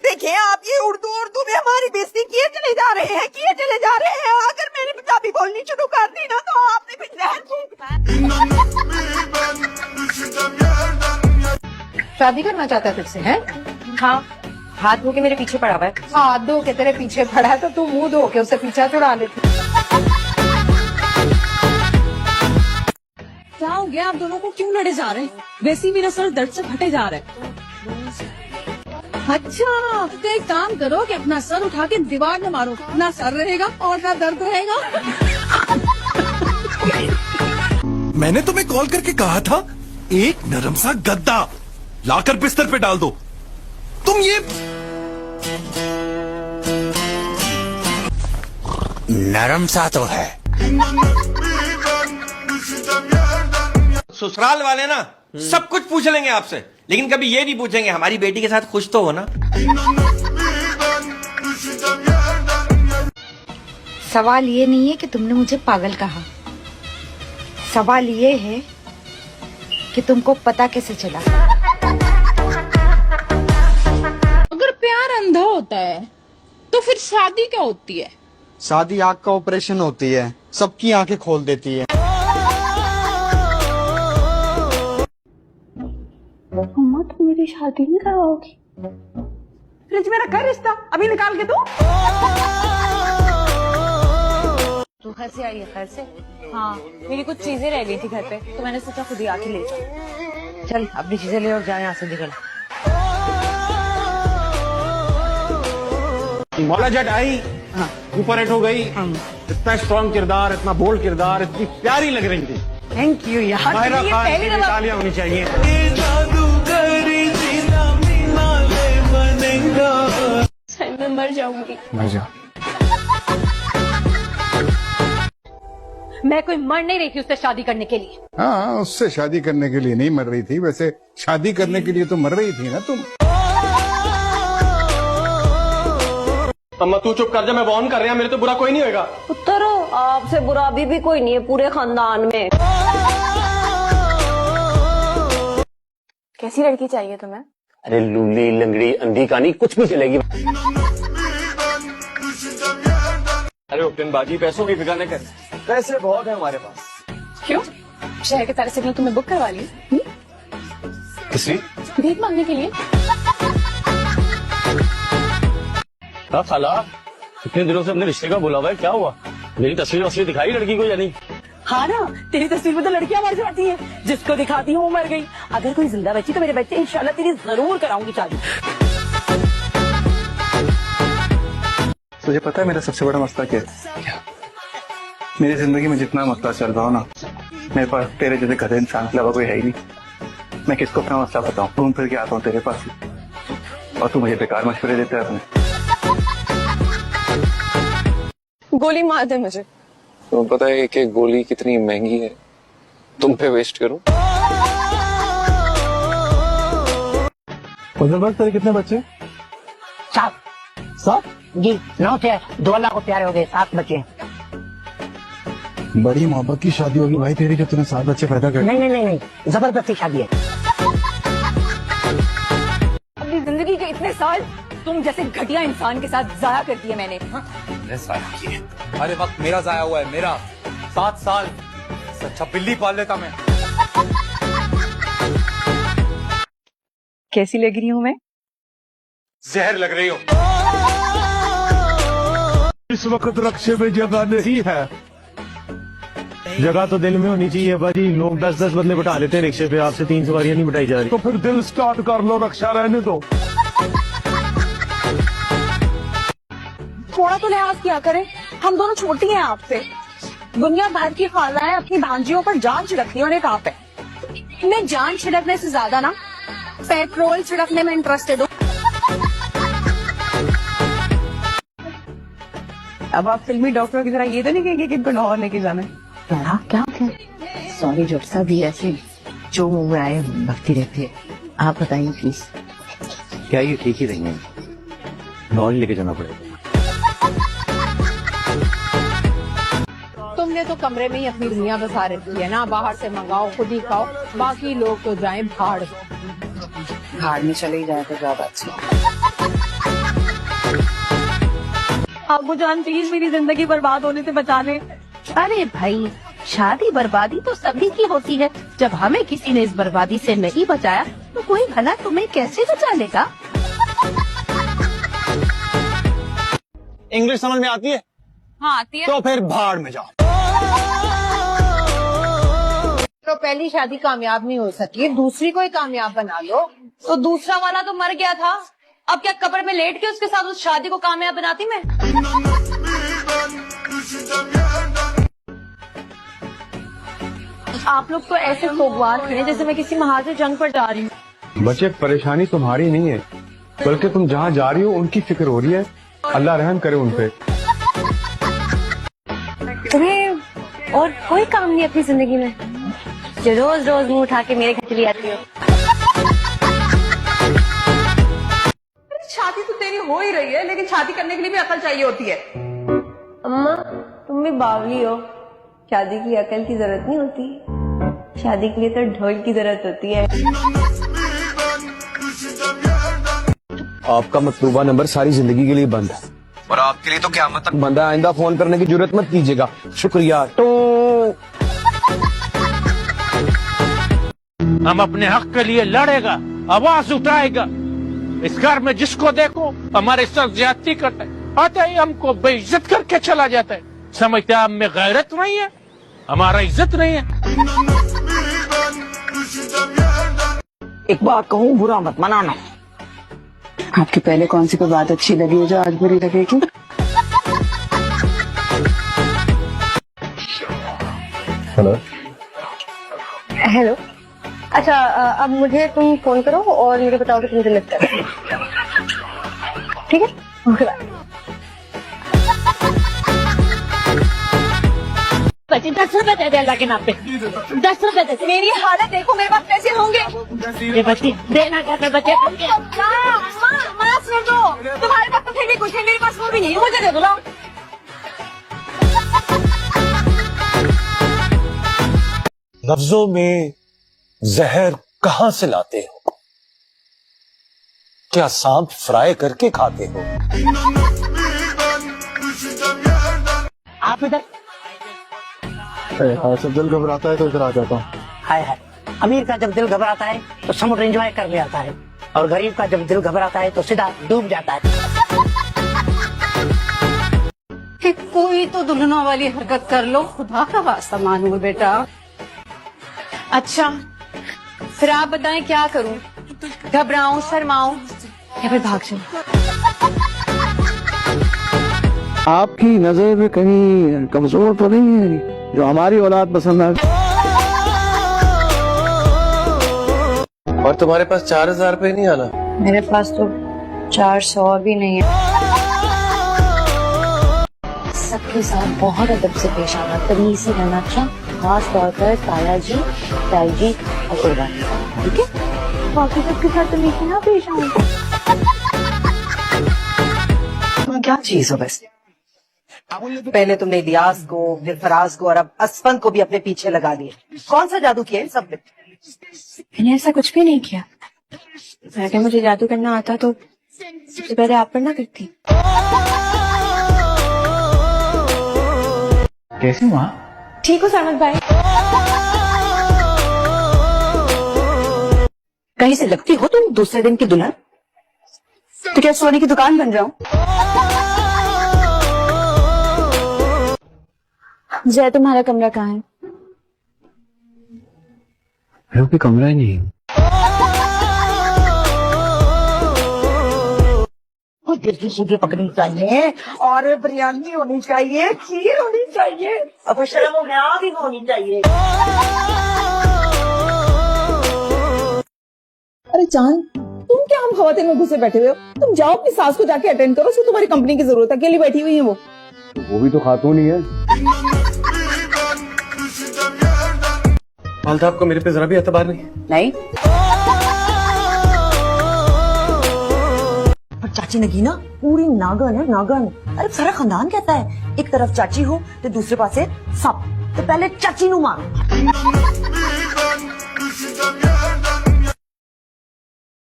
देखिए आप ये उर्दू उर्दू में हमारी बेइज्जती किए चले जा रहे हैं, किए चले जा रहे हैं। अगर मैंने पंजाबी बोलनी शुरू कर दी ना तो आपने भी जहर फूंकना। शादी करना चाहता है तुझसे, है? हाँ, हाथ धो के मेरे पीछे पड़ा हुआ है। हाथ धो के तेरे पीछे पड़ा है तो तू मुंह धो के उससे पीछा छुड़ा लेती। क्या हो गया, आप दोनों को क्यों लड़े जा रहे हैं? वैसे ही मेरा सर दर्द से फटे जा रहा है। अच्छा, तो एक काम करो कि अपना सर उठा के दीवार में मारो, ना सर रहेगा और ना दर्द रहेगा। मैंने तुम्हें कॉल करके कहा था एक नरम सा गद्दा लाकर बिस्तर पे डाल दो। तुम ये नरम सा तो है। ससुराल वाले ना सब कुछ पूछ लेंगे आपसे, लेकिन कभी ये नहीं पूछेंगे हमारी बेटी के साथ खुश तो हो ना। सवाल ये नहीं है कि तुमने मुझे पागल कहा, सवाल ये है कि तुमको पता कैसे चला। अगर प्यार अंधा होता है तो फिर शादी क्या होती है? शादी आँख का ऑपरेशन होती है, सबकी आंखें खोल देती है। मम्मा तुम मेरी शादी नहीं कराओगी? फ्रिज में रखा है रिश्ता, अभी निकाल के दो। तू घर से आई है? घर से? हाँ, मेरी कुछ चीजें रह गई थी घर पे, तो मैंने सोचा खुद ही आके ले जाऊं। चल अपनी चीजें ले और जा यहाँ से निकल। मौला जट आई, ऊपर हेठ हो गई। इतना स्ट्रॉन्ग किरदार, इतना बोल्ड किरदार, इतनी प्यारी लग रही थी। थैंक यू यार। माहिरा खान की तालियां होनी चाहिए। मैं मर जाऊंगी। मर जा। मैं कोई मर नहीं रही थी उससे शादी करने के लिए। हाँ, उससे शादी करने के लिए नहीं मर रही थी, वैसे शादी करने के लिए तो मर रही थी ना तुम। अम्मा तू चुप कर जा, मैं वार्न कर रहा, मेरे तो बुरा कोई नहीं होगा। उत्तरो, आपसे बुरा अभी भी कोई नहीं है पूरे खानदान में। कैसी लड़की चाहिए तुम्हें? अरे लूली लंगड़ी अंधी कहानी कुछ भी चलेगी। अरे उपटनबाजी पैसों की फिक्र नहीं कर, पैसे बहुत है हमारे पास। क्यों? शहर के सारे सिग्नल तुम्हें बुक करवा लिए? किसी भीख मांगने के लिए? क्या खाला, इतने दिनों से अपने रिश्ते का बुलावा है, क्या हुआ? मेरी तस्वीर वस्वीर दिखाई लड़की को या नहीं? हाँ ना, तेरी तस्वीर में तो लड़कियां मर जाती हैं, जिसको दिखाती हूँ वो मर गई। अगर कोई जिंदा बची तो मेरे बच्चे इंशाल्लाह तेरी जरूर कराऊंगी शादी। तुझे पता है मेरा सबसे बड़ा मसला क्या है? मेरी जिंदगी में जितना मसला चल रहा हो ना, मेरे पास तेरे जैसे गधे इंसान के अलावा कोई है ही नहीं। मैं किसको अपना मसला बताऊं? घूम फिर के आता हूँ तेरे पास और तू मुझे बेकार मशवरे देता है अपने। गोली मार दे मुझे। तो पता है कि गोली कितनी महंगी है, तुम पे वेस्ट करूं? तेरे कितने बच्चे? 7 जी, 9 थे, 2 अल्लाह को प्यारे हो गए, 7 बच्चे। बड़ी मोहब्बत की शादी होगी भाई तेरी, जो तूने 7 बच्चे पैदा कर। नहीं, जबरदस्ती शादी है। अपनी जिंदगी के इतने साल तुम जैसे घटिया इंसान के साथ जाया कर दिए मैंने। अरे वक्त मेरा जाया हुआ है, मेरा 7 साल। अच्छा बिल्ली पाल लेता मैं। कैसी लग रही हूँ मैं? जहर लग रही हो। इस वक्त रक्शे में जगह नहीं है। जगह तो दिल में होनी चाहिए भाजी। लोग 10-10 बंदे बिठा लेते हैं रिक्शे पे, आपसे 3 सवारियां नहीं बिठाई जा रही। तो फिर दिल स्टार्ट कर लो, रक्षा रहने दो। थोड़ा तो लिहाज किया करें, हम दोनों छोटी हैं आपसे। दुनिया भर की खालाएं अपनी भांजियों पर जान छिड़कती हैं और एक आप है। मैं जान छिड़कने से ज्यादा ना पेट्रोल छिड़कने में इंटरेस्टेड हूँ। अब आप फिल्मी डॉक्टर की तरह ये तो नहीं कहेंगे कि इनको लाहौर लेके जाना है। क्या सॉरी जब सभी ऐसे जो मुंह में आए भक्ति रहती है। आप बताइए प्लीज। क्या ये ठीक ही रहेंगे? लाहौर लेके जाना पड़ेगा। तुमने तो कमरे में ही अपनी दुनिया बसा रखी है ना, बाहर से मंगाओ खुद ही खाओ, बाकी लोग तो जाएं भाड़ में चले ही जाए तो ज्यादा अच्छा। अबू जान प्लीज मेरी जिंदगी बर्बाद होने से बचा ले। अरे भाई, शादी बर्बादी तो सभी की होती है। जब हमें किसी ने इस बर्बादी से नहीं बचाया तो कोई भला तुम्हें कैसे बचा लेगा? इंग्लिश समझ में आती है? हाँ आती है। तो फिर भाड़ में जाओ। तो पहली शादी कामयाब नहीं हो सकी, दूसरी को ही कामयाब बना लो। तो दूसरा वाला तो मर गया था, अब क्या कब्र में लेट के उसके साथ उस शादी को कामयाब बनाती मैं? आप लोग तो ऐसे सोगवार खड़े जैसे मैं किसी महाज जंग पर जा रही हूँ। बच्चे, परेशानी तुम्हारी नहीं है, बल्कि तुम जहाँ जा रही हो उनकी फिक्र हो रही है। अल्लाह रहम करे उन पे। तुम्हें और कोई काम नहीं अपनी जिंदगी में जो रोज रोज मुंह उठा के मेरे घर चली आती हो? शादी तो तेरी हो ही रही है, लेकिन शादी करने के लिए भी अकल चाहिए होती है। अम्मा तुम भी बावली हो, शादी की अकल की जरूरत नहीं होती, शादी के लिए तो ढोल की जरूरत होती है। आपका मतलूबा नंबर सारी जिंदगी के लिए बंद है, और आपके लिए तो क़यामत तक बंदा। आइंदा फोन करने की जरूरत मत कीजिएगा। शुक्रिया। तो हम अपने हक के लिए लड़ेगा, आवाज उठाएगा। इस घर में जिसको देखो हमारे साथ ज्यादती करता है, आता ही हमको बेइज्जत करके चला जाता है। समझते हैं हम में गैरत नहीं है, हमारा इज्जत नहीं है। एक बात कहूँ, बुरा मत मनाना। आपकी पहले कौन सी कोई बात अच्छी लगी है जो आज बुरी लगेगी? हेलो हेलो, अच्छा अब मुझे तुम फोन करो और मुझे बताओ कि तुम डिलीट कर, ठीक है? Okay bye. बच्चे 10 रुपए दे दे अल्लाह के नाम पे, 10 रुपए दे। मेरी हालत देखो, मेरे पास पैसे होंगे। ये बच्ची देना घर में बच्चे। माँ सुन दो, तुम्हारे पास तो फिर भी कुछ है, मेरे पास वो भी नहीं है, मुझे दे दो ना। लफ्जों में जहर कहाँ से लाते हो? क्या सांप फ्राई करके खाते हो? आप इधर। सब दिल घबराता है तो इधर आ जाता हूँ। हाय हाय, अमीर का जब दिल घबराता है तो समुद्र एंजॉय कर ले आता है, और गरीब का जब दिल घबराता है तो सीधा डूब जाता है। कोई तो दुल्हनों वाली हरकत कर लो, खुदा का वास्ता मानो बेटा। अच्छा फिर आप बताएं क्या करूं? घबराऊं, शर्माऊं या फिर भाग जाऊं? आपकी नजर में कहीं कमजोर तो नहीं है जो हमारी औलाद पसंद आ? और तुम्हारे पास 4000 रुपए नहीं आना? मेरे पास तो 400 भी नहीं है। सबके साथ बहुत अदब से पेश आना, तमीज से रहना, अच्छा? खास तौर पर ताया जी, ताई जी और कुर्बानी, ठीक है? बाकी सबके साथ तमीज से ना पेश आऊं। तुम क्या चीज हो वैसे? पहले तुमने इलियास को, फिर फराज को, और अब असफन को भी अपने पीछे लगा दिए। कौन सा जादू किया इन सब ने? मैंने ऐसा कुछ भी नहीं किया। अगर मुझे जादू करना आता तो सबसे पहले आप पर ना करती। कैसे हुआ? ठीक हो सरमत भाई? कहीं से लगती हो तुम दूसरे दिन की दुल्हन। तो क्या सोने की दुकान बन जाऊं? जय, तुम्हारा कमरा कहाँ है? कोई कमरा ही नहीं। दिल मुझे पकड़नी चाहिए, और बिरयानी होनी चाहिए, खीर होनी चाहिए, अब शर्म हो गया भी होनी चाहिए। अरे जान, तुम क्या हम खवातीन में घुसे बैठे हुए हो? तुम जाओ अपनी सास को जाके अटेंड करो, उसको तुम्हारी कंपनी की जरूरत है, अकेली बैठी हुई है वो भी तो खातून ही है। वालदा, आपको मेरे पे जरा भी एतबार नहीं? नहीं। पर चाची नगीना पूरी नागन है, नागन। अरे सारा खानदान कहता है एक तरफ चाची हो तो दूसरे पासे सांप, तो पहले चाची नू मारो।